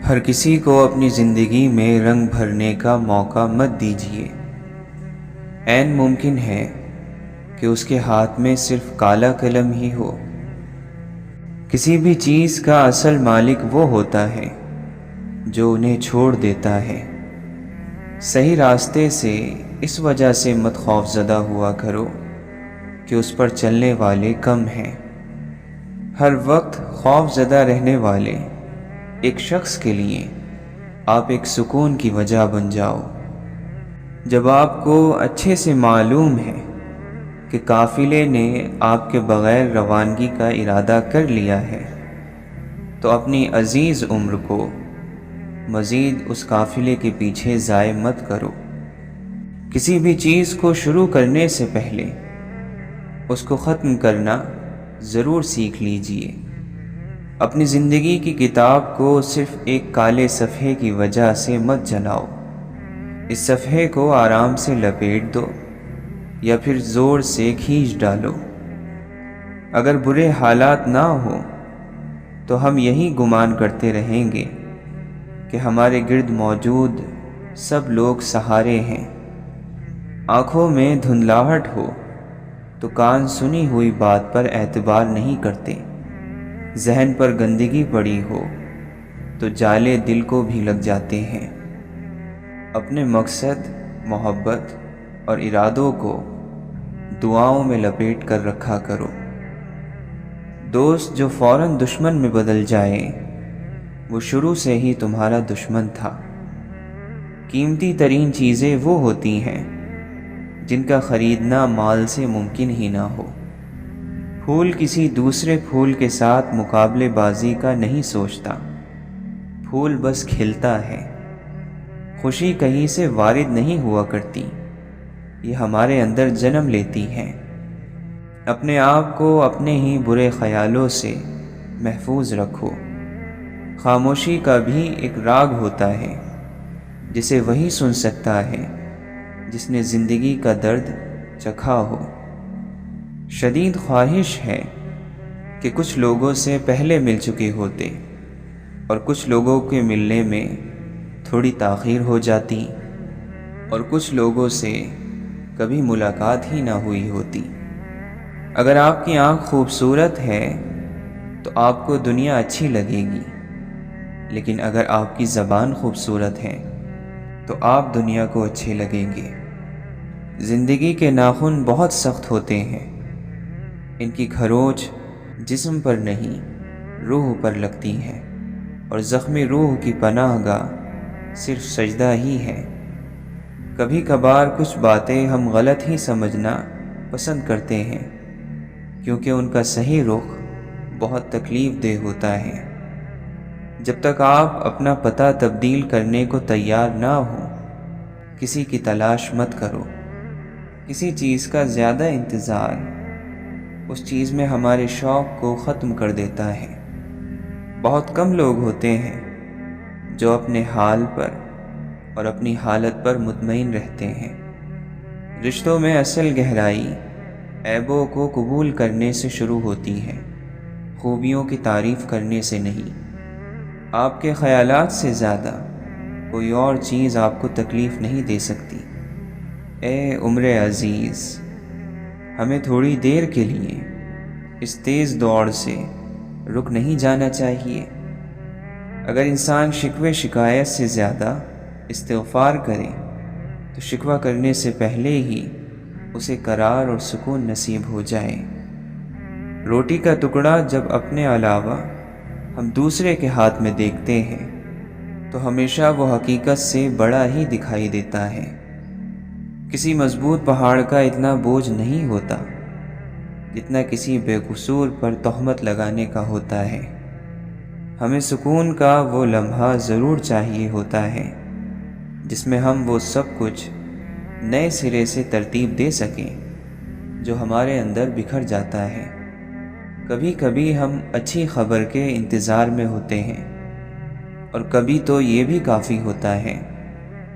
ہر کسی کو اپنی زندگی میں رنگ بھرنے کا موقع مت دیجیے۔ عین ممکن ہے کہ اس کے ہاتھ میں صرف کالا قلم ہی ہو۔ کسی بھی چیز کا اصل مالک وہ ہوتا ہے جو انہیں چھوڑ دیتا ہے۔ صحیح راستے سے اس وجہ سے مت خوف زدہ ہوا کرو کہ اس پر چلنے والے کم ہیں۔ ہر وقت خوف زدہ رہنے والے ایک شخص کے لیے آپ ایک سکون کی وجہ بن جاؤ۔ جب آپ کو اچھے سے معلوم ہے کہ قافلے نے آپ کے بغیر روانگی کا ارادہ کر لیا ہے، تو اپنی عزیز عمر کو مزید اس قافلے کے پیچھے ضائع مت کرو۔ کسی بھی چیز کو شروع کرنے سے پہلے اس کو ختم کرنا ضرور سیکھ لیجئے۔ اپنی زندگی کی کتاب کو صرف ایک کالے صفحے کی وجہ سے مت جلاؤ۔ اس صفحے کو آرام سے لپیٹ دو یا پھر زور سے کھینچ ڈالو۔ اگر برے حالات نہ ہوں تو ہم یہی گمان کرتے رہیں گے کہ ہمارے گرد موجود سب لوگ سہارے ہیں۔ آنکھوں میں دھندلاہٹ ہو تو کان سنی ہوئی بات پر اعتبار نہیں کرتے۔ ذہن پر گندگی پڑی ہو تو جالے دل کو بھی لگ جاتے ہیں۔ اپنے مقصد، محبت اور ارادوں کو دعاؤں میں لپیٹ کر رکھا کرو۔ دوست جو فوراً دشمن میں بدل جائے وہ شروع سے ہی تمہارا دشمن تھا۔ قیمتی ترین چیزیں وہ ہوتی ہیں جن کا خریدنا مال سے ممکن ہی نہ ہو۔ پھول کسی دوسرے پھول کے ساتھ مقابلے بازی کا نہیں سوچتا، پھول بس کھلتا ہے۔ خوشی کہیں سے وارد نہیں ہوا کرتی، یہ ہمارے اندر جنم لیتی ہے۔ اپنے آپ کو اپنے ہی برے خیالوں سے محفوظ رکھو۔ خاموشی کا بھی ایک راگ ہوتا ہے جسے وہی سن سکتا ہے جس نے زندگی کا درد چکھا ہو۔ شدید خواہش ہے کہ کچھ لوگوں سے پہلے مل چکے ہوتے اور کچھ لوگوں کے ملنے میں تھوڑی تاخیر ہو جاتی اور کچھ لوگوں سے کبھی ملاقات ہی نہ ہوئی ہوتی۔ اگر آپ کی آنکھ خوبصورت ہے تو آپ کو دنیا اچھی لگے گی، لیکن اگر آپ کی زبان خوبصورت ہے تو آپ دنیا کو اچھے لگیں گے۔ زندگی کے ناخن بہت سخت ہوتے ہیں، ان کی کھروچ جسم پر نہیں روح پر لگتی ہے، اور زخمی روح کی پناہ گاہ صرف سجدہ ہی ہے۔ کبھی کبھار کچھ باتیں ہم غلط ہی سمجھنا پسند کرتے ہیں کیونکہ ان کا صحیح رخ بہت تکلیف دہ ہوتا ہے۔ جب تک آپ اپنا پتہ تبدیل کرنے کو تیار نہ ہو، کسی کی تلاش مت کرو۔ کسی چیز کا زیادہ انتظار اس چیز میں ہمارے شوق کو ختم کر دیتا ہے۔ بہت کم لوگ ہوتے ہیں جو اپنے حال پر اور اپنی حالت پر مطمئن رہتے ہیں۔ رشتوں میں اصل گہرائی عیبوں کو قبول کرنے سے شروع ہوتی ہے، خوبیوں کی تعریف کرنے سے نہیں۔ آپ کے خیالات سے زیادہ کوئی اور چیز آپ کو تکلیف نہیں دے سکتی۔ اے عمر عزیز، ہمیں تھوڑی دیر کے لیے اس تیز دوڑ سے رک نہیں جانا چاہیے۔ اگر انسان شکوے شکایت سے زیادہ استغفار کرے تو شکوہ کرنے سے پہلے ہی اسے قرار اور سکون نصیب ہو جائے۔ روٹی کا ٹکڑا جب اپنے علاوہ ہم دوسرے کے ہاتھ میں دیکھتے ہیں تو ہمیشہ وہ حقیقت سے بڑا ہی دکھائی دیتا ہے۔ کسی مضبوط پہاڑ کا اتنا بوجھ نہیں ہوتا جتنا کسی بے قصور پر تہمت لگانے کا ہوتا ہے۔ ہمیں سکون کا وہ لمحہ ضرور چاہیے ہوتا ہے جس میں ہم وہ سب کچھ نئے سرے سے ترتیب دے سکیں جو ہمارے اندر بکھر جاتا ہے۔ کبھی کبھی ہم اچھی خبر کے انتظار میں ہوتے ہیں، اور کبھی تو یہ بھی کافی ہوتا ہے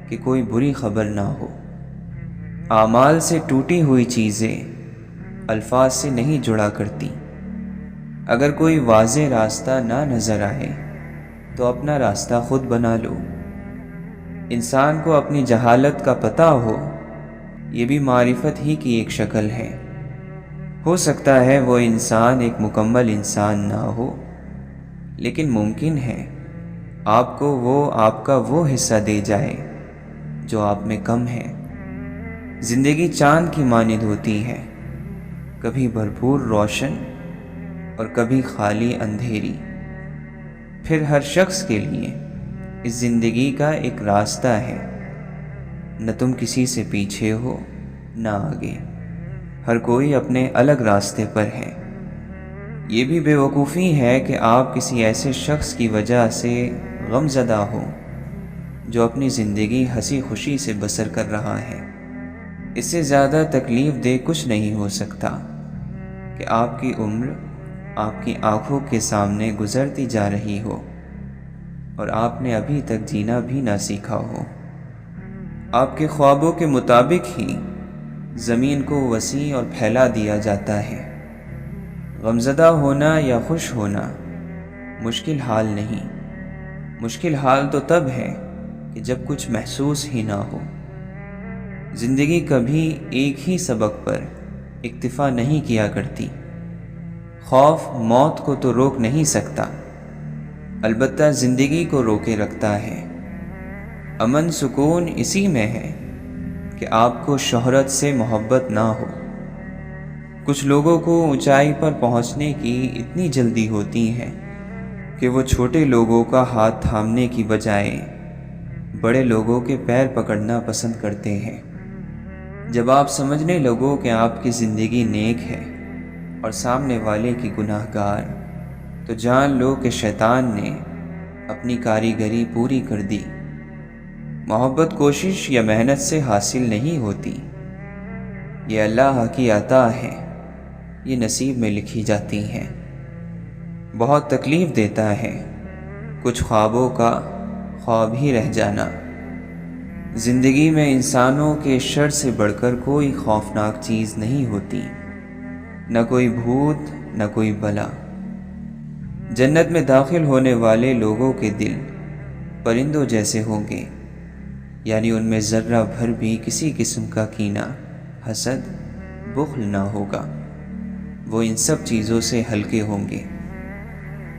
کہ کوئی بری خبر نہ ہو۔ اعمال سے ٹوٹی ہوئی چیزیں الفاظ سے نہیں جڑا کرتی۔ اگر کوئی واضح راستہ نہ نظر آئے تو اپنا راستہ خود بنا لو۔ انسان کو اپنی جہالت کا پتہ ہو، یہ بھی معرفت ہی کی ایک شکل ہے۔ ہو سکتا ہے وہ انسان ایک مکمل انسان نہ ہو، لیکن ممکن ہے آپ کو آپ کا وہ حصہ دے جائے جو آپ میں کم ہے۔ زندگی چاند کی مانند ہوتی ہے، کبھی بھرپور روشن اور کبھی خالی اندھیری۔ پھر ہر شخص کے لیے اس زندگی کا ایک راستہ ہے، نہ تم کسی سے پیچھے ہو نہ آگے، ہر کوئی اپنے الگ راستے پر ہے۔ یہ بھی بے وقوفی ہے کہ آپ کسی ایسے شخص کی وجہ سے غم زدہ ہو جو اپنی زندگی ہنسی خوشی سے بسر کر رہا ہے۔ اس سے زیادہ تکلیف دہ کچھ نہیں ہو سکتا کہ آپ کی عمر آپ کی آنکھوں کے سامنے گزرتی جا رہی ہو اور آپ نے ابھی تک جینا بھی نہ سیکھا ہو۔ آپ کے خوابوں کے مطابق ہی زمین کو وسیع اور پھیلا دیا جاتا ہے۔ غمزدہ ہونا یا خوش ہونا مشکل حال نہیں، مشکل حال تو تب ہے کہ جب کچھ محسوس ہی نہ ہو۔ زندگی کبھی ایک ہی سبق پر اکتفا نہیں کیا کرتی۔ خوف موت کو تو روک نہیں سکتا، البتہ زندگی کو روکے رکھتا ہے۔ امن سکون اسی میں ہے کہ آپ کو شہرت سے محبت نہ ہو۔ کچھ لوگوں کو اونچائی پر پہنچنے کی اتنی جلدی ہوتی ہے کہ وہ چھوٹے لوگوں کا ہاتھ تھامنے کی بجائے بڑے لوگوں کے پیر پکڑنا پسند کرتے ہیں۔ جب آپ سمجھنے لگو کہ آپ کی زندگی نیک ہے اور سامنے والے کی گناہ گار، تو جان لو کہ شیطان نے اپنی کاریگری پوری کر دی۔ محبت کوشش یا محنت سے حاصل نہیں ہوتی، یہ اللہ کی عطا ہے، یہ نصیب میں لکھی جاتی ہیں۔ بہت تکلیف دیتا ہے کچھ خوابوں کا خواب ہی رہ جانا۔ زندگی میں انسانوں کے شر سے بڑھ کر کوئی خوفناک چیز نہیں ہوتی، نہ کوئی بھوت نہ کوئی بلا۔ جنت میں داخل ہونے والے لوگوں کے دل پرندوں جیسے ہوں گے، یعنی ان میں ذرہ بھر بھی کسی قسم کا کینہ، حسد، بخل نہ ہوگا۔ وہ ان سب چیزوں سے ہلکے ہوں گے۔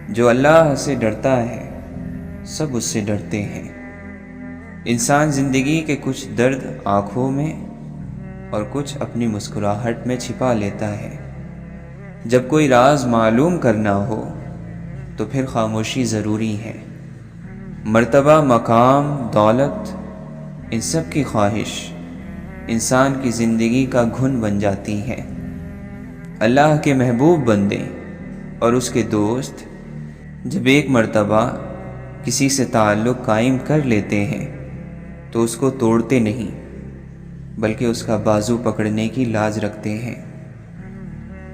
جو اللہ سے ڈرتا ہے سب اس سے ڈرتے ہیں۔ انسان زندگی کے کچھ درد آنکھوں میں اور کچھ اپنی مسکراہٹ میں چھپا لیتا ہے۔ جب کوئی راز معلوم کرنا ہو تو پھر خاموشی ضروری ہے۔ مرتبہ، مقام، دولت، ان سب کی خواہش انسان کی زندگی کا گھن بن جاتی ہے۔ اللہ کے محبوب بندے اور اس کے دوست جب ایک مرتبہ کسی سے تعلق قائم کر لیتے ہیں تو اس کو توڑتے نہیں، بلکہ اس کا بازو پکڑنے کی لاج رکھتے ہیں۔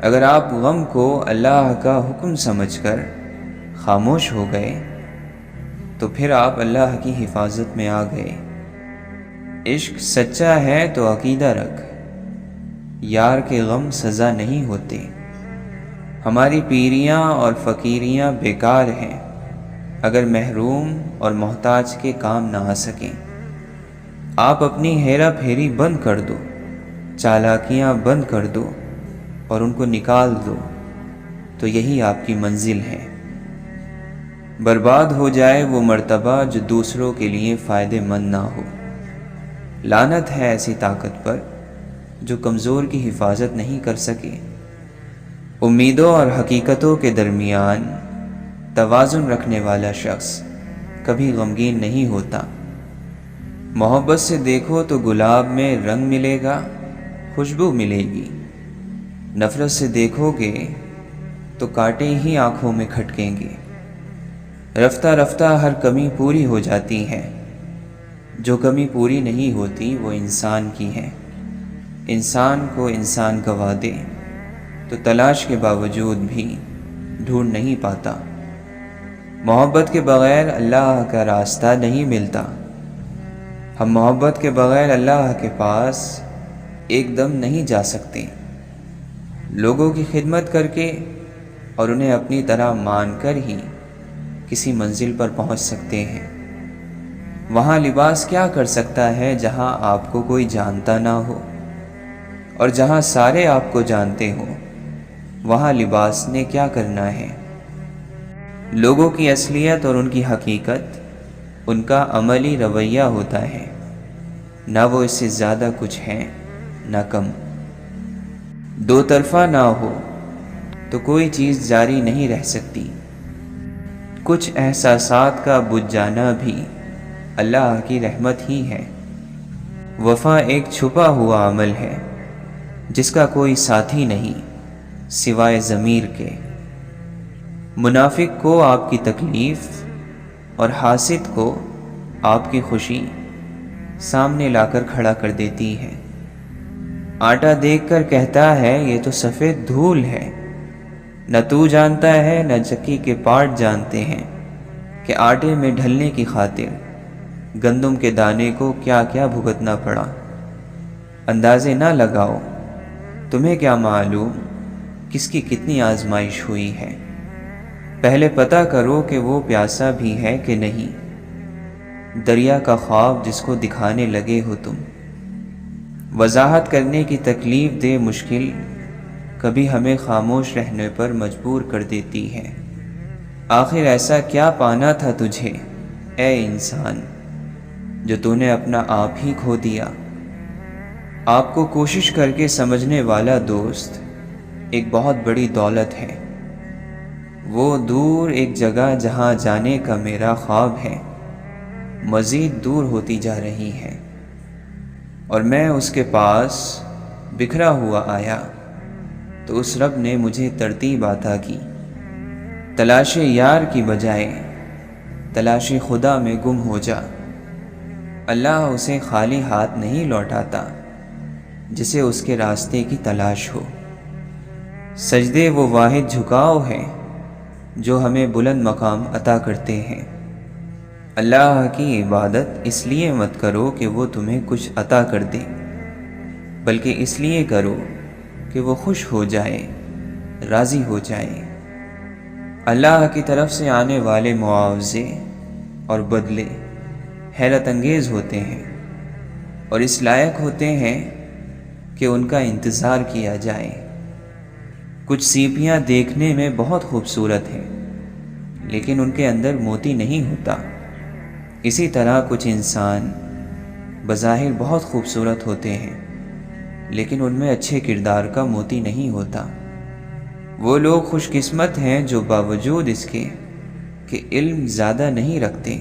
اگر آپ غم کو اللہ کا حکم سمجھ کر خاموش ہو گئے تو پھر آپ اللہ کی حفاظت میں آ گئے۔ عشق سچا ہے تو عقیدہ رکھ، یار کے غم سزا نہیں ہوتے۔ ہماری پیریاں اور فقیریاں بیکار ہیں اگر محروم اور محتاج کے کام نہ آ سکیں۔ آپ اپنی ہیرا پھیری بند کر دو، چالاکیاں بند کر دو اور ان کو نکال دو، تو یہی آپ کی منزل ہے۔ برباد ہو جائے وہ مرتبہ جو دوسروں کے لیے فائدے مند نہ ہو۔ لعنت ہے ایسی طاقت پر جو کمزور کی حفاظت نہیں کر سکے۔ امیدوں اور حقیقتوں کے درمیان توازن رکھنے والا شخص کبھی غمگین نہیں ہوتا۔ محبت سے دیکھو تو گلاب میں رنگ ملے گا، خوشبو ملے گی۔ نفرت سے دیکھو گے تو کانٹے ہی آنکھوں میں کھٹکیں گے۔ رفتہ رفتہ ہر کمی پوری ہو جاتی ہے، جو کمی پوری نہیں ہوتی وہ انسان کی ہے۔ انسان کو انسان گوا دے تو تلاش کے باوجود بھی ڈھونڈ نہیں پاتا۔ محبت کے بغیر اللہ کا راستہ نہیں ملتا۔ ہم محبت کے بغیر اللہ کے پاس ایک دم نہیں جا سکتے۔ لوگوں کی خدمت کر کے اور انہیں اپنی طرح مان کر ہی کسی منزل پر پہنچ سکتے ہیں۔ وہاں لباس کیا کر سکتا ہے جہاں آپ کو کوئی جانتا نہ ہو، اور جہاں سارے آپ کو جانتے ہوں وہاں لباس نے کیا کرنا ہے۔ لوگوں کی اصلیت اور ان کی حقیقت ان کا عملی رویہ ہوتا ہے، نہ وہ اس سے زیادہ کچھ ہے نہ کم۔ دو طرفہ نہ ہو تو کوئی چیز جاری نہیں رہ سکتی۔ کچھ احساسات کا بجھ جانا بھی اللہ کی رحمت ہی ہے۔ وفا ایک چھپا ہوا عمل ہے جس کا کوئی ساتھی نہیں سوائے ضمیر کے۔ منافق کو آپ کی تکلیف اور حاسد کو آپ کی خوشی سامنے لا کر کھڑا کر دیتی ہے۔ آٹا دیکھ کر کہتا ہے یہ تو سفید دھول ہے۔ نہ تو جانتا ہے نہ چکی کے پارٹ جانتے ہیں کہ آٹے میں ڈھلنے کی خاطر گندم کے دانے کو کیا کیا بھگتنا پڑا۔ اندازے نہ لگاؤ، تمہیں کیا معلوم کس کی کتنی آزمائش ہوئی ہے۔ پہلے پتہ کرو کہ وہ پیاسا بھی ہے کہ نہیں۔ دریا کا خواب جس کو دکھانے لگے ہو تم، وضاحت کرنے کی تکلیف دہ مشکل کبھی ہمیں خاموش رہنے پر مجبور کر دیتی ہے۔ آخر ایسا کیا پانا تھا تجھے اے انسان جو تو نے اپنا آپ ہی کھو دیا۔ آپ کو کوشش کر کے سمجھنے والا دوست ایک بہت بڑی دولت ہے۔ وہ دور ایک جگہ جہاں جانے کا میرا خواب ہے مزید دور ہوتی جا رہی ہے، اور میں اس کے پاس بکھرا ہوا آیا تو اس رب نے مجھے ترتیب عطا کی۔ تلاش یار کی بجائے تلاش خدا میں گم ہو جا۔ اللہ اسے خالی ہاتھ نہیں لوٹاتا جسے اس کے راستے کی تلاش ہو۔ سجدے وہ واحد جھکاؤ ہے جو ہمیں بلند مقام عطا کرتے ہیں۔ اللہ کی عبادت اس لیے مت کرو کہ وہ تمہیں کچھ عطا کر دے، بلکہ اس لیے کرو کہ وہ خوش ہو جائے، راضی ہو جائے۔ اللہ کی طرف سے آنے والے معاوضے اور بدلے حیرت انگیز ہوتے ہیں اور اس لائق ہوتے ہیں کہ ان کا انتظار کیا جائے۔ کچھ سیپیاں دیکھنے میں بہت خوبصورت ہیں لیکن ان کے اندر موتی نہیں ہوتا۔ اسی طرح کچھ انسان بظاہر بہت خوبصورت ہوتے ہیں لیکن ان میں اچھے کردار کا موتی نہیں ہوتا۔ وہ لوگ خوش قسمت ہیں جو باوجود اس کے کہ علم زیادہ نہیں رکھتے،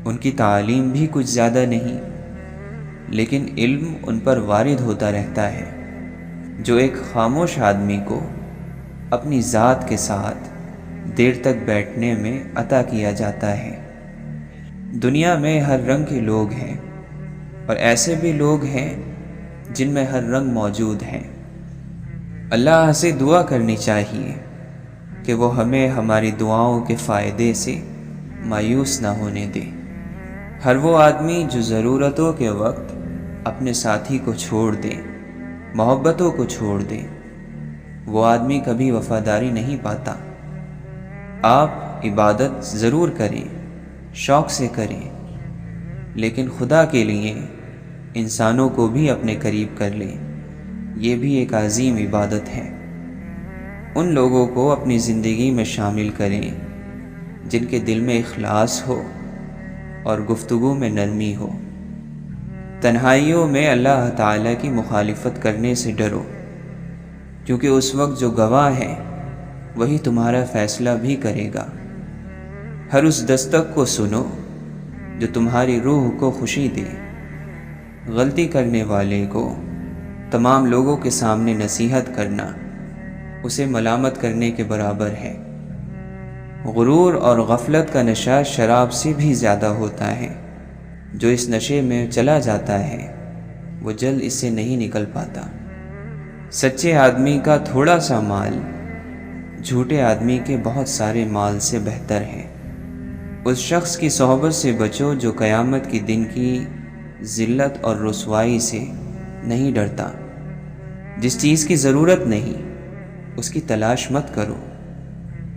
ان کی تعلیم بھی کچھ زیادہ نہیں، لیکن علم ان پر وارد ہوتا رہتا ہے، جو ایک خاموش آدمی کو اپنی ذات کے ساتھ دیر تک بیٹھنے میں عطا کیا جاتا ہے۔ دنیا میں ہر رنگ کے لوگ ہیں اور ایسے بھی لوگ ہیں جن میں ہر رنگ موجود ہیں۔ اللہ سے دعا کرنی چاہیے کہ وہ ہمیں ہماری دعاؤں کے فائدے سے مایوس نہ ہونے دے۔ ہر وہ آدمی جو ضرورتوں کے وقت اپنے ساتھی کو چھوڑ دے، محبتوں کو چھوڑ دے، وہ آدمی کبھی وفاداری نہیں پاتا۔ آپ عبادت ضرور کریں، شوق سے کریں، لیکن خدا کے لیے انسانوں کو بھی اپنے قریب کر لیں، یہ بھی ایک عظیم عبادت ہے۔ ان لوگوں کو اپنی زندگی میں شامل کریں جن کے دل میں اخلاص ہو اور گفتگو میں نرمی ہو۔ تنہائیوں میں اللہ تعالیٰ کی مخالفت کرنے سے ڈرو، کیونکہ اس وقت جو گواہ ہے وہی تمہارا فیصلہ بھی کرے گا۔ ہر اس دستک کو سنو جو تمہاری روح کو خوشی دے۔ غلطی کرنے والے کو تمام لوگوں کے سامنے نصیحت کرنا اسے ملامت کرنے کے برابر ہے۔ غرور اور غفلت کا نشہ شراب سے بھی زیادہ ہوتا ہے۔ جو اس نشے میں چلا جاتا ہے وہ جلد اس سے نہیں نکل پاتا۔ سچے آدمی کا تھوڑا سا مال جھوٹے آدمی کے بہت سارے مال سے بہتر ہے۔ اس شخص کی صحبت سے بچو جو قیامت کے دن کی ذلت اور رسوائی سے نہیں ڈرتا۔ جس چیز کی ضرورت نہیں اس کی تلاش مت کرو،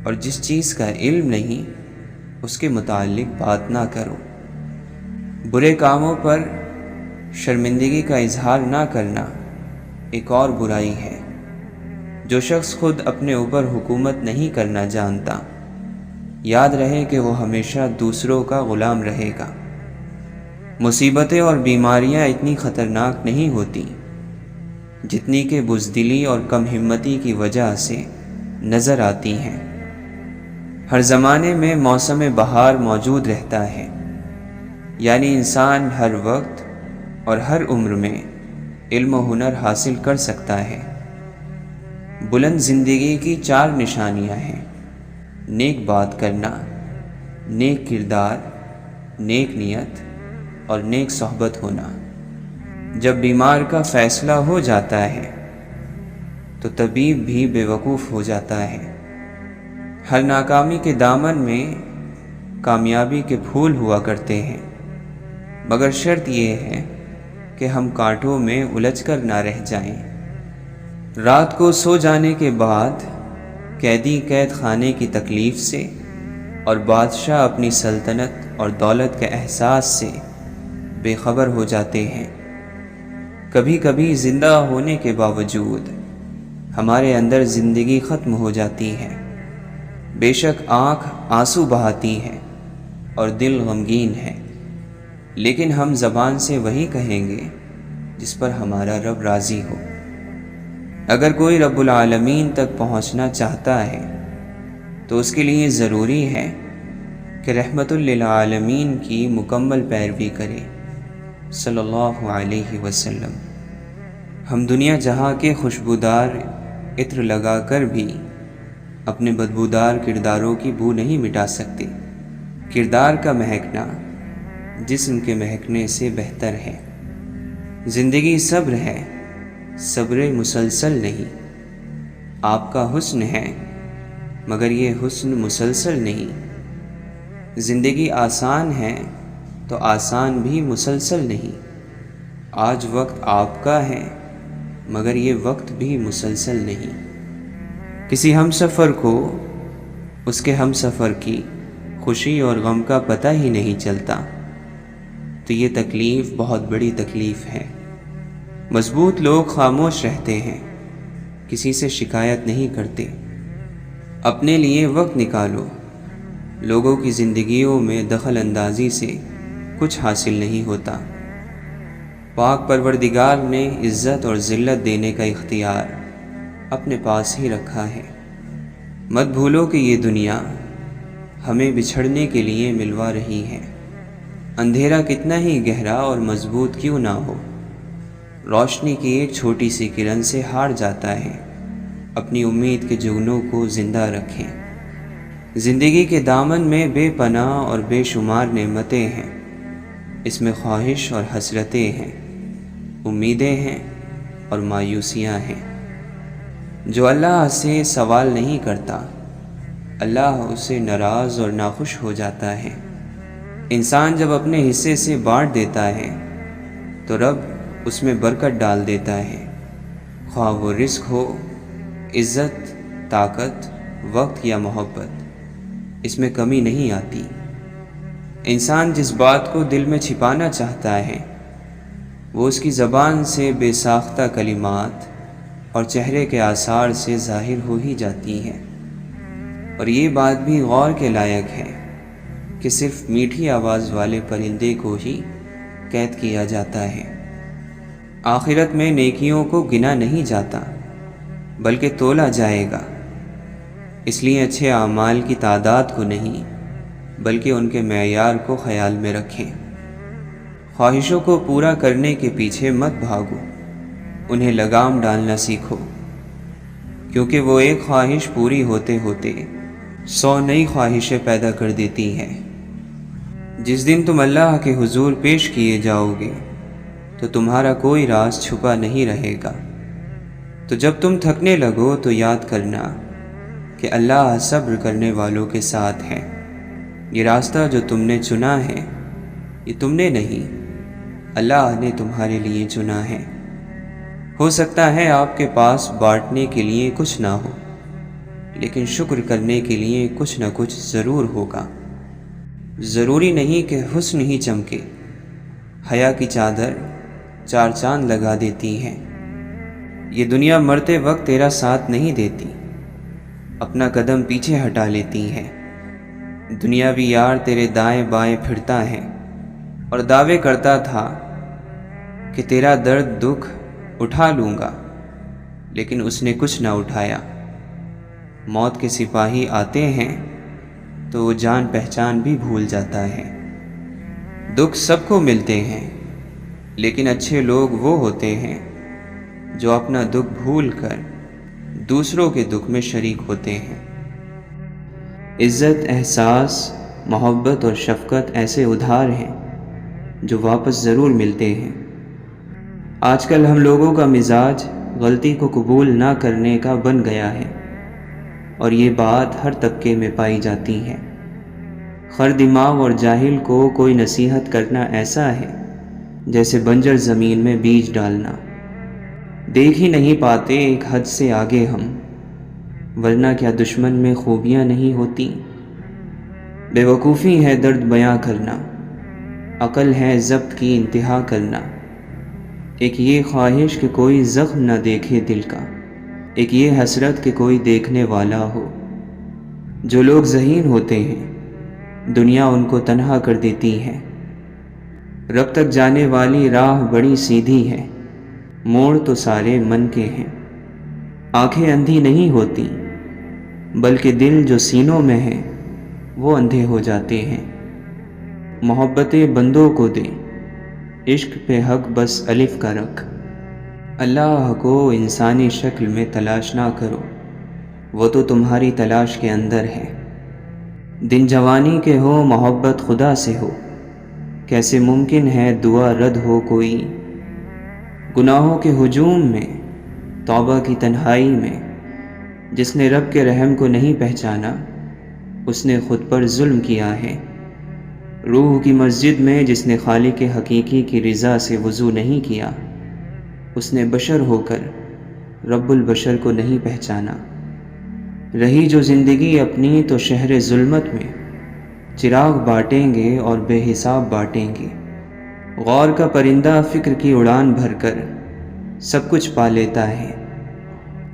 اور جس چیز کا علم نہیں اس کے متعلق بات نہ کرو۔ برے کاموں پر شرمندگی کا اظہار نہ کرنا ایک اور برائی ہے۔ جو شخص خود اپنے اوپر حکومت نہیں کرنا جانتا، یاد رہے کہ وہ ہمیشہ دوسروں کا غلام رہے گا۔ مصیبتیں اور بیماریاں اتنی خطرناک نہیں ہوتی جتنی کہ بزدلی اور کم ہمتی کی وجہ سے نظر آتی ہیں۔ ہر زمانے میں موسم بہار موجود رہتا ہے، یعنی انسان ہر وقت اور ہر عمر میں علم و ہنر حاصل کر سکتا ہے۔ بلند زندگی کی 4 نشانیاں ہیں: نیک بات کرنا، نیک کردار، نیک نیت اور نیک صحبت ہونا۔ جب بیمار کا فیصلہ ہو جاتا ہے تو طبیب بھی بے وقوف ہو جاتا ہے۔ ہر ناکامی کے دامن میں کامیابی کے پھول ہوا کرتے ہیں، مگر شرط یہ ہے کہ ہم کانٹوں میں الجھ کر نہ رہ جائیں۔ رات کو سو جانے کے بعد قیدی قید خانے کی تکلیف سے اور بادشاہ اپنی سلطنت اور دولت کے احساس سے بے خبر ہو جاتے ہیں۔ کبھی کبھی زندہ ہونے کے باوجود ہمارے اندر زندگی ختم ہو جاتی ہے۔ بے شک آنکھ آنسو بہاتی ہے اور دل غمگین ہے، لیکن ہم زبان سے وہی کہیں گے جس پر ہمارا رب راضی ہو۔ اگر کوئی رب العالمین تک پہنچنا چاہتا ہے تو اس کے لیے ضروری ہے کہ رحمت للعالمین کی مکمل پیروی کرے صلی اللہ علیہ وسلم۔ ہم دنیا جہاں کے خوشبودار عطر لگا کر بھی اپنے بدبودار کرداروں کی بو نہیں مٹا سکتے۔ کردار کا مہکنا جسم کے مہکنے سے بہتر ہے۔ زندگی صبر ہے، صبر مسلسل نہیں۔ آپ کا حسن ہے مگر یہ حسن مسلسل نہیں۔ زندگی آسان ہے تو آسان بھی مسلسل نہیں۔ آج وقت آپ کا ہے مگر یہ وقت بھی مسلسل نہیں۔ کسی ہم سفر کو اس کے ہم سفر کی خوشی اور غم کا پتہ ہی نہیں چلتا تو یہ تکلیف بہت بڑی تکلیف ہے۔ مضبوط لوگ خاموش رہتے ہیں، کسی سے شکایت نہیں کرتے۔ اپنے لیے وقت نکالو، لوگوں کی زندگیوں میں دخل اندازی سے کچھ حاصل نہیں ہوتا۔ پاک پروردگار نے عزت اور ذلت دینے کا اختیار اپنے پاس ہی رکھا ہے۔ مت بھولو کہ یہ دنیا ہمیں بچھڑنے کے لیے ملوا رہی ہے۔ اندھیرا کتنا ہی گہرا اور مضبوط کیوں نہ ہو، روشنی کی ایک چھوٹی سی کرن سے ہار جاتا ہے۔ اپنی امید کے جگنوں کو زندہ رکھیں۔ زندگی کے دامن میں بے پناہ اور بے شمار نعمتیں ہیں۔ اس میں خواہش اور حسرتیں ہیں، امیدیں ہیں اور مایوسیاں ہیں۔ جو اللہ سے سوال نہیں کرتا، اللہ اسے ناراض اور ناخوش ہو جاتا ہے۔ انسان جب اپنے حصے سے بانٹ دیتا ہے تو رب اس میں برکت ڈال دیتا ہے۔ خواہ وہ رزق ہو، عزت، طاقت، وقت یا محبت، اس میں کمی نہیں آتی۔ انسان جس بات کو دل میں چھپانا چاہتا ہے وہ اس کی زبان سے بے ساختہ کلمات اور چہرے کے آثار سے ظاہر ہو ہی جاتی ہے۔ اور یہ بات بھی غور کے لائق ہے کہ صرف میٹھی آواز والے پرندے کو ہی قید کیا جاتا ہے۔ آخرت میں نیکیوں کو گنا نہیں جاتا بلکہ تولا جائے گا۔ اس لیے اچھے اعمال کی تعداد کو نہیں بلکہ ان کے معیار کو خیال میں رکھیں۔ خواہشوں کو پورا کرنے کے پیچھے مت بھاگو، انہیں لگام ڈالنا سیکھو، کیونکہ وہ ایک خواہش پوری ہوتے ہوتے 100 نئی خواہشیں پیدا کر دیتی ہے۔ جس دن تم اللہ کے حضور پیش کیے جاؤ گے تو تمہارا کوئی راز چھپا نہیں رہے گا۔ تو جب تم تھکنے لگو تو یاد کرنا کہ اللہ صبر کرنے والوں کے ساتھ ہے۔ یہ راستہ جو تم نے چنا ہے یہ تم نے نہیں، اللہ نے تمہارے لیے چنا ہے۔ ہو سکتا ہے آپ کے پاس بانٹنے کے لیے کچھ نہ ہو، لیکن شکر کرنے کے لیے کچھ نہ کچھ ضرور ہوگا۔ ضروری نہیں کہ حسن ہی چمکے، حیا کی چادر چار چاند لگا دیتی ہے۔ یہ دنیا مرتے وقت تیرا ساتھ نہیں دیتی، اپنا قدم پیچھے ہٹا لیتی ہے۔ دنیاوی یار تیرے دائیں بائیں پھرتا ہے اور دعوے کرتا تھا کہ تیرا درد دکھ اٹھا لوں گا، لیکن اس نے کچھ نہ اٹھایا۔ موت کے سپاہی آتے ہیں تو وہ جان پہچان بھی بھول جاتا ہے۔ دکھ سب کو ملتے ہیں، لیکن اچھے لوگ وہ ہوتے ہیں جو اپنا دکھ بھول کر دوسروں کے دکھ میں شریک ہوتے ہیں۔ عزت، احساس، محبت اور شفقت ایسے ادھار ہیں جو واپس ضرور ملتے ہیں۔ آج کل ہم لوگوں کا مزاج غلطی کو قبول نہ کرنے کا بن گیا ہے، اور یہ بات ہر طبقے میں پائی جاتی ہے۔ خر دماغ اور جاہل کو کوئی نصیحت کرنا ایسا ہے جیسے بنجر زمین میں بیج ڈالنا۔ دیکھ ہی نہیں پاتے ایک حد سے آگے ہم، ورنہ کیا دشمن میں خوبیاں نہیں ہوتی؟ بے وقوفی ہے درد بیاں کرنا، عقل ہے ضبط کی انتہا کرنا۔ ایک یہ خواہش کہ کوئی زخم نہ دیکھے دل کا، ایک یہ حسرت کہ کوئی دیکھنے والا ہو۔ جو لوگ ذہین ہوتے ہیں دنیا ان کو تنہا کر دیتی ہے۔ رب تک جانے والی راہ بڑی سیدھی ہے، موڑ تو سارے من کے ہیں۔ آنکھیں اندھی نہیں ہوتی، بلکہ دل جو سینوں میں ہے وہ اندھے ہو جاتے ہیں۔ محبتیں بندوں کو دے، عشق پہ حق بس الف کا رکھ۔ اللہ کو انسانی شکل میں تلاش نہ کرو، وہ تو تمہاری تلاش کے اندر ہے۔ دن جوانی کے ہو محبت خدا سے ہو، کیسے ممکن ہے دعا رد ہو کوئی؟ گناہوں کے ہجوم میں، توبہ کی تنہائی میں، جس نے رب کے رحم کو نہیں پہچانا اس نے خود پر ظلم کیا ہے۔ روح کی مسجد میں جس نے خالق حقیقی کی رضا سے وضو نہیں کیا اس نے بشر ہو کر رب البشر کو نہیں پہچانا۔ رہی جو زندگی اپنی تو شہر ظلمت میں چراغ بانٹیں گے اور بے حساب بانٹیں گے۔ غور کا پرندہ فکر کی اڑان بھر کر سب کچھ پا لیتا ہے۔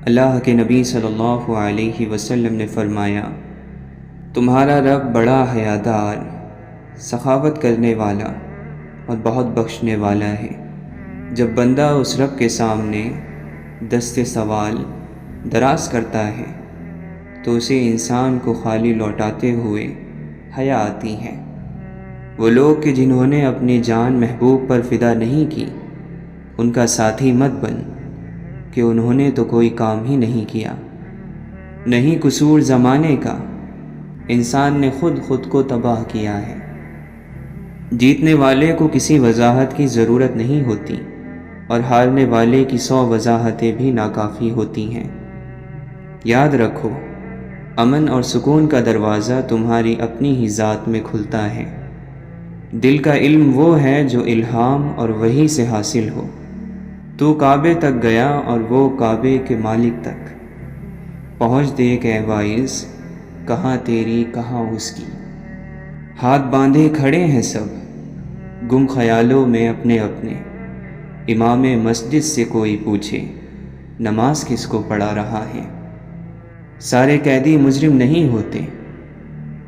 اللہ کے نبی صلی اللہ علیہ وسلم نے فرمایا، تمہارا رب بڑا حیادار، سخاوت کرنے والا اور بہت بخشنے والا ہے۔ جب بندہ اس رب کے سامنے دست سوال دراز کرتا ہے تو اسے انسان کو خالی لوٹاتے ہوئے حیا آتی ہے۔ وہ لوگ کہ جنہوں نے اپنی جان محبوب پر فدا نہیں کی، ان کا ساتھی مت بن کہ انہوں نے تو کوئی کام ہی نہیں کیا۔ نہیں قصور زمانے کا، انسان نے خود کو تباہ کیا ہے۔ جیتنے والے کو کسی وضاحت کی ضرورت نہیں ہوتی، اور ہارنے والے کی 100 وضاحتیں بھی ناکافی ہوتی ہیں۔ یاد رکھو، امن اور سکون کا دروازہ تمہاری اپنی ہی ذات میں کھلتا ہے۔ دل کا علم وہ ہے جو الہام اور وحی سے حاصل ہو۔ تو کعبے تک گیا اور وہ کعبے کے مالک تک پہنچ دے کہ واعظ، کہاں تیری کہاں اس کی۔ ہاتھ باندھے کھڑے ہیں سب گم خیالوں میں اپنے اپنے، امام مسجد سے کوئی پوچھے نماز کس کو پڑھا رہا ہے۔ سارے قیدی مجرم نہیں ہوتے،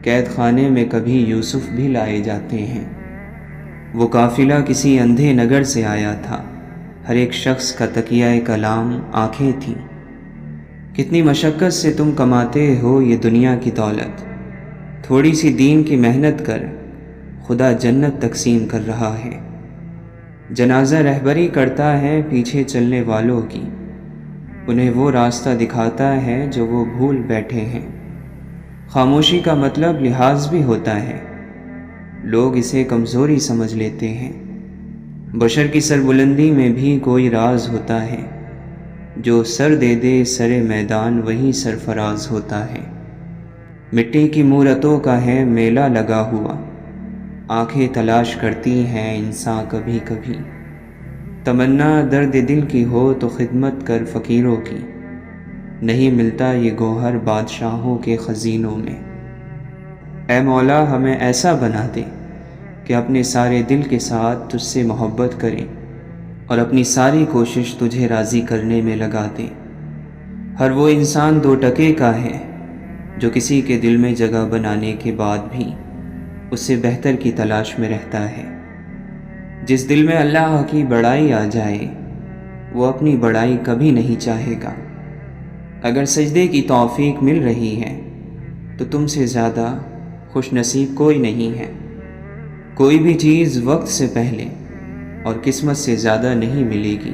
قید خانے میں کبھی یوسف بھی لائے جاتے ہیں۔ وہ قافلہ کسی اندھے نگر سے آیا تھا، ہر ایک شخص کا تکیہ کلام آنکھیں تھیں۔ کتنی مشقت سے تم کماتے ہو یہ دنیا کی دولت، تھوڑی سی دین کی محنت کر خدا جنت تقسیم کر رہا ہے۔ جنازہ رہبری کرتا ہے پیچھے چلنے والوں کی، انہیں وہ راستہ دکھاتا ہے جو وہ بھول بیٹھے ہیں۔ خاموشی کا مطلب لحاظ بھی ہوتا ہے، لوگ اسے کمزوری سمجھ لیتے ہیں۔ بشر کی سربلندی میں بھی کوئی راز ہوتا ہے، جو سر دے دے سرے میدان وہی سرفراز ہوتا ہے۔ مٹی کی مورتوں کا ہے میلہ لگا ہوا، آنکھیں تلاش کرتی ہیں انسان کبھی کبھی۔ تمنا درد دل کی ہو تو خدمت کر فقیروں کی، نہیں ملتا یہ گوہر بادشاہوں کے خزینوں میں۔ اے مولا ہمیں ایسا بنا دے کہ اپنے سارے دل کے ساتھ تجھ سے محبت کریں اور اپنی ساری کوشش تجھے راضی کرنے میں لگا دیں۔ ہر وہ انسان 2 ٹکے کا ہے جو کسی کے دل میں جگہ بنانے کے بعد بھی اس سے بہتر کی تلاش میں رہتا ہے۔ جس دل میں اللہ کی بڑائی آ جائے وہ اپنی بڑائی کبھی نہیں چاہے گا۔ اگر سجدے کی توفیق مل رہی ہے تو تم سے زیادہ خوش نصیب کوئی نہیں ہے۔ کوئی بھی چیز وقت سے پہلے اور قسمت سے زیادہ نہیں ملے گی۔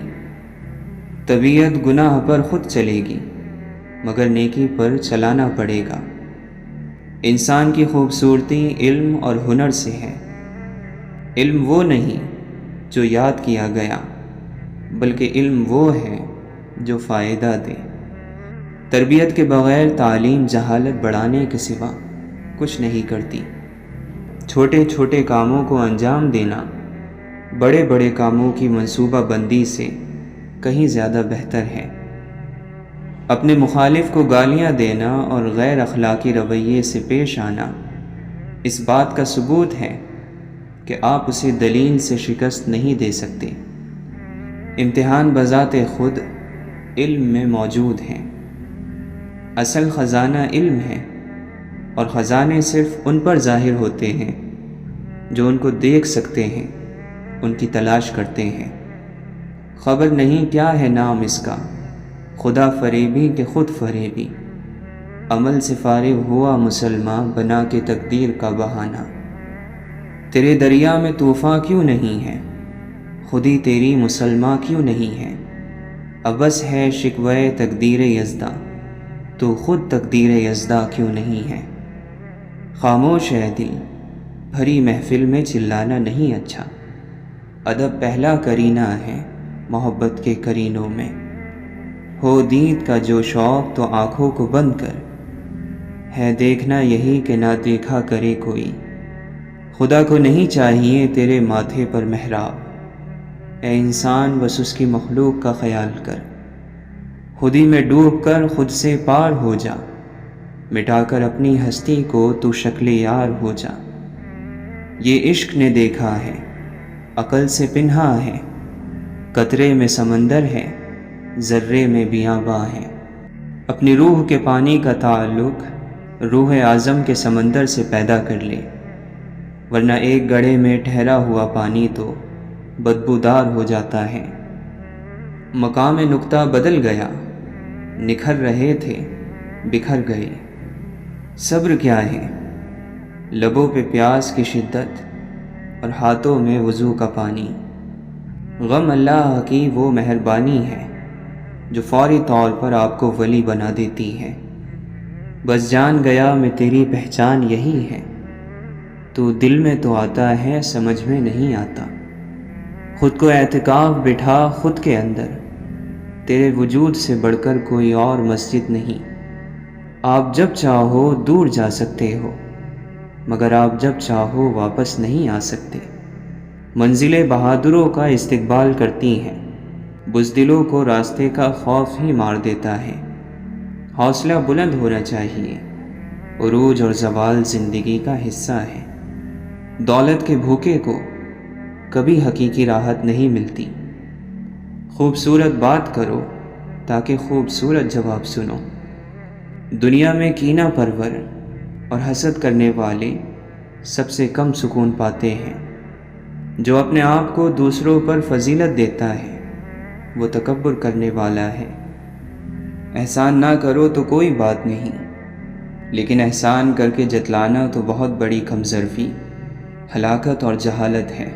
طبیعت گناہ پر خود چلے گی مگر نیکی پر چلانا پڑے گا۔ انسان کی خوبصورتی علم اور ہنر سے ہے۔ علم وہ نہیں جو یاد کیا گیا بلکہ علم وہ ہے جو فائدہ دے۔ تربیت کے بغیر تعلیم جہالت بڑھانے کے سوا کچھ نہیں کرتی۔ چھوٹے چھوٹے کاموں کو انجام دینا بڑے بڑے کاموں کی منصوبہ بندی سے کہیں زیادہ بہتر ہے۔ اپنے مخالف کو گالیاں دینا اور غیر اخلاقی رویے سے پیش آنا اس بات کا ثبوت ہے کہ آپ اسے دلیل سے شکست نہیں دے سکتے۔ امتحان بذات خود علم میں موجود ہیں۔ اصل خزانہ علم ہے اور خزانے صرف ان پر ظاہر ہوتے ہیں جو ان کو دیکھ سکتے ہیں، ان کی تلاش کرتے ہیں۔ خبر نہیں کیا ہے نام اس کا، خدا فریبی کہ خود فریبی، عمل سے فارغ ہوا مسلمان بنا کے تقدیر کا بہانہ۔ تیرے دریا میں طوفاں کیوں نہیں ہے، خودی تیری مسلماں کیوں نہیں ہے؟ ابس ہے شکوہ تقدیر یزداں، تو خود تقدیر یزداں کیوں نہیں ہے؟ خاموش ہے دل، بھری محفل میں چلانا نہیں اچھا۔ ادب پہلا کرینہ ہے محبت کے کرینوں میں۔ ہو دید کا جو شوق تو آنکھوں کو بند کر، ہے دیکھنا یہی کہ نہ دیکھا کرے کوئی۔ خدا کو نہیں چاہیے تیرے ماتھے پر محراب، اے انسان بس اس کی مخلوق کا خیال کر۔ خودی میں ڈوب کر خود سے پار ہو جا، مٹا کر اپنی ہستی کو تو شکل یار ہو جا۔ یہ عشق نے دیکھا ہے، عقل سے پنہا ہے، قطرے میں سمندر ہے، ذرے میں بیاباں ہے۔ اپنی روح کے پانی کا تعلق روح اعظم کے سمندر سے پیدا کر لے، ورنہ ایک گڑھے میں ٹھہرا ہوا پانی تو بدبودار ہو جاتا ہے۔ مقام نقطہ بدل گیا، نکھر رہے تھے بکھر گئے۔ صبر کیا ہے؟ لبوں پہ پیاس کی شدت اور ہاتھوں میں وضو کا پانی۔ غم اللہ کی وہ مہربانی ہے جو فوری طور پر آپ کو ولی بنا دیتی ہے۔ بس جان گیا میں تیری پہچان یہی ہے، تو دل میں تو آتا ہے سمجھ میں نہیں آتا۔ خود کو اعتکاف بٹھا خود کے اندر، تیرے وجود سے بڑھ کر کوئی اور مسجد نہیں۔ آپ جب چاہو دور جا سکتے ہو مگر آپ جب چاہو واپس نہیں آ سکتے۔ منزلیں بہادروں کا استقبال کرتی ہیں، بزدلوں کو راستے کا خوف ہی مار دیتا ہے۔ حوصلہ بلند ہونا چاہیے، عروج اور زوال زندگی کا حصہ ہے۔ دولت کے بھوکے کو کبھی حقیقی راحت نہیں ملتی۔ خوبصورت بات کرو تاکہ خوبصورت جواب سنو۔ دنیا میں کینہ پرور اور حسد کرنے والے سب سے کم سکون پاتے ہیں۔ جو اپنے آپ کو دوسروں پر فضیلت دیتا ہے وہ تکبر کرنے والا ہے۔ احسان نہ کرو تو کوئی بات نہیں، لیکن احسان کر کے جتلانا تو بہت بڑی کمظرفی، ہلاکت اور جہالت ہے۔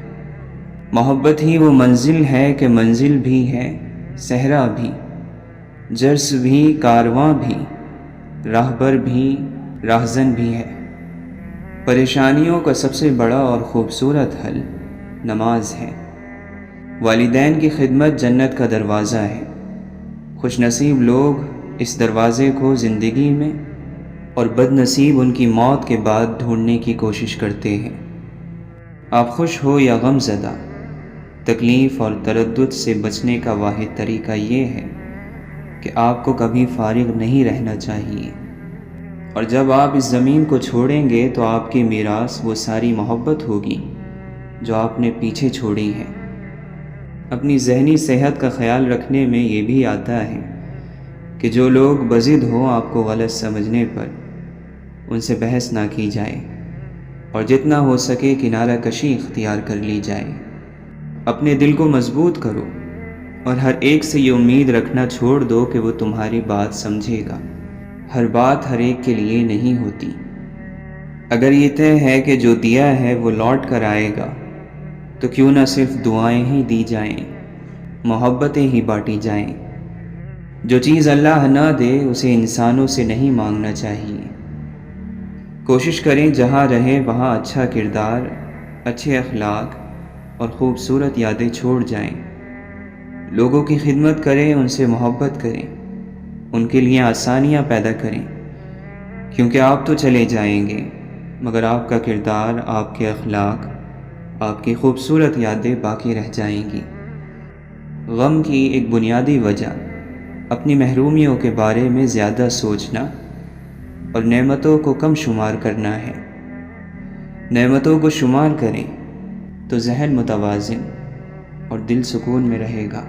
محبت ہی وہ منزل ہے کہ منزل بھی ہے صحرا بھی، جرس بھی کارواں بھی، راہبر بھی راہزن بھی ہے۔ پریشانیوں کا سب سے بڑا اور خوبصورت حل نماز ہے۔ والدین کی خدمت جنت کا دروازہ ہے۔ خوش نصیب لوگ اس دروازے کو زندگی میں اور بد نصیب ان کی موت کے بعد ڈھونڈنے کی کوشش کرتے ہیں۔ آپ خوش ہو یا غم زدہ، تکلیف اور تردد سے بچنے کا واحد طریقہ یہ ہے کہ آپ کو کبھی فارغ نہیں رہنا چاہیے۔ اور جب آپ اس زمین کو چھوڑیں گے تو آپ کی میراث وہ ساری محبت ہوگی جو آپ نے پیچھے چھوڑی ہے۔ اپنی ذہنی صحت کا خیال رکھنے میں یہ بھی آتا ہے کہ جو لوگ بضد ہوں آپ کو غلط سمجھنے پر ان سے بحث نہ کی جائے اور جتنا ہو سکے کنارہ کشی اختیار کر لی جائے۔ اپنے دل کو مضبوط کرو اور ہر ایک سے یہ امید رکھنا چھوڑ دو کہ وہ تمہاری بات سمجھے گا۔ ہر بات ہر ایک کے لیے نہیں ہوتی۔ اگر یہ طے ہے کہ جو دیا ہے وہ لوٹ کر آئے گا تو کیوں نہ صرف دعائیں ہی دی جائیں، محبتیں ہی بانٹی جائیں۔ جو چیز اللہ نہ دے اسے انسانوں سے نہیں مانگنا چاہیے۔ کوشش کریں جہاں رہیں وہاں اچھا کردار، اچھے اخلاق اور خوبصورت یادیں چھوڑ جائیں۔ لوگوں کی خدمت کریں، ان سے محبت کریں، ان کے لیے آسانیاں پیدا کریں، کیونکہ آپ تو چلے جائیں گے مگر آپ کا کردار، آپ کے اخلاق، آپ کی خوبصورت یادیں باقی رہ جائیں گی۔ غم کی ایک بنیادی وجہ اپنی محرومیوں کے بارے میں زیادہ سوچنا اور نعمتوں کو کم شمار کرنا ہے۔ نعمتوں کو شمار کریں تو ذہن متوازن اور دل سکون میں رہے گا۔